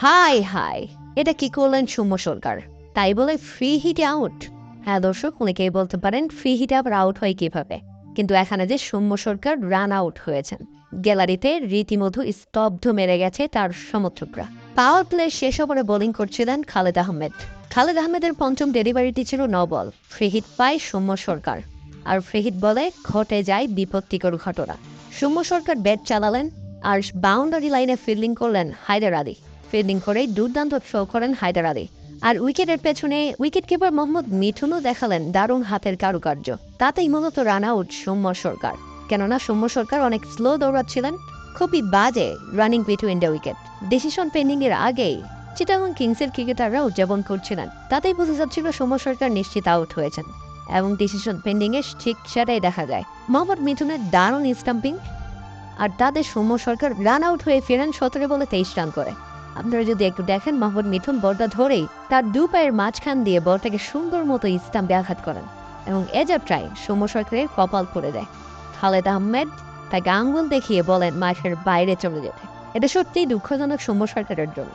High high, এটা কি করলেন সৌম্য সরকার? তাই বলে ফ্রি হিটে আউট? হ্যাঁ দর্শক, অনেকেই বলতে পারেন ফ্রি হিটে আবার আউট হয় কিভাবে, কিন্তু এখানে যে সৌম্য সরকার রান আউট হয়েছেন, গ্যালারিতে রীতিমতো স্তব্ধ মেরে গেছে তার সমর্থকরা। পাওয়ার প্লে শেষ ওভারে বোলিং করছিলেন খালেদ আহমেদ। খালেদ আহমেদের পঞ্চম ডেলিভারিটি ছিল নো বল। ফ্রি হিট পায় সৌম্য সরকার, আর ফ্রি হিট বলে ঘটে যায় বিপত্তিকর ঘটনা। সৌম্য সরকার ব্যাট চালালেন আর বাউন্ডারি লাইনে ফিল্ডিং করলেন হায়দার আলী। ফিল্ডিং করেই দুর্দান্ত শো করেন হায়দার আলী। আর উইকেটের পেছনে উইকেট কিপার মোহাম্মদ মিঠুনও দেখালেন দারুণ হাতের কারুকার্য। তাতেই মূলত রান আউট সৌম্য সরকার। কেননা সৌম্য সরকার অনেক স্লো দৌড়াচ্ছিলেন, খুবই বাজে running between the wicket. Decision pending এর আগেই চিটাগং কিংসের ক্রিকেটাররা উদযাপন করছিলেন। তাতেই বোঝা যাচ্ছিল সৌম্য সরকার নিশ্চিত আউট হয়েছেন, এবং ডিসিশন পেন্ডিং এ ঠিক সেটাই দেখা যায়। মোহাম্মদ মিঠুনের দারুণ স্টাম্পিং, আর তাদের সৌম্য সরকার রান আউট হয়ে ফেরেন 17 বলে 23 রান করে। আপনারা যদি একটু দেখেন, মোহাম্মদ মিঠুন বলটা ধরেই তার দু পায়ের মাঝখান দিয়ে বলটাকে সুন্দর মতো স্টাম্পে আঘাত করেন, এবং এ যাত্রায় সৌম্য সরকারের কপাল পড়ে দেয়। খালেদ আহমেদ তাকে আঙ্গুল দেখিয়ে বলেন মাঠের বাইরে চলে যেতে। এটা সত্যিই দুঃখজনক সৌম্য সরকারের জন্য।